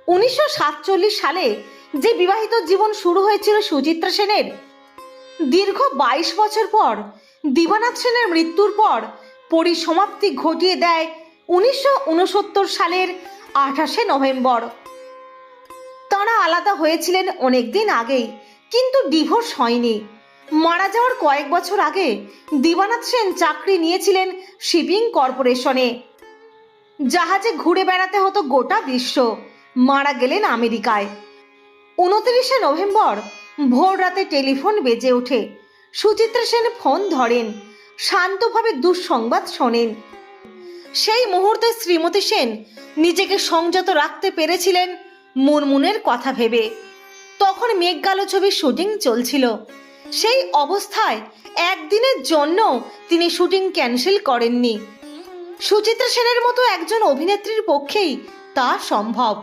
1947 সালে যে বিবাহিত জীবন শুরু হয়েছিল সুচিত্রা সেনের, দীর্ঘ 22 বছর পর দিবানাথ সেনের মৃত্যুর পর পরিসমাপ্তি ঘটিয়ে দেয় 1969 সালের 28শে নভেম্বর। তাঁরা আলাদা হয়েছিলেন অনেকদিন আগেই, কিন্তু ডিভোর্স হয়নি। মারা যাওয়ার কয়েক বছর আগে দিবানাথ সেন চাকরি নিয়েছিলেন শিপিং কর্পোরেশনে। জাহাজে ঘুরে বেড়াতে হতো গোটা বিশ্ব। মারা গেলেন আমেরিকায়। 29শে নভেম্বর ভোর রাতে টেলিফোন বেজে ওঠে। সুচিত্রা সেন ফোন ধরেন, শান্তভাবে দুঃসংবাদ শোনেন। সেই মুহূর্তে শ্রীমতী সেন নিজেকে সংযত রাখতে পেরেছিলেন মুনমুনের কথা ভেবে। তখন মেঘগালো ছবির শুটিং চলছিল। সেই অবস্থায় একদিনের জন্য তিনি শুটিং ক্যান্সেল করেননি। সুচিত্রা সেনের মতো একজন অভিনেত্রীর পক্ষেই তা সম্ভব।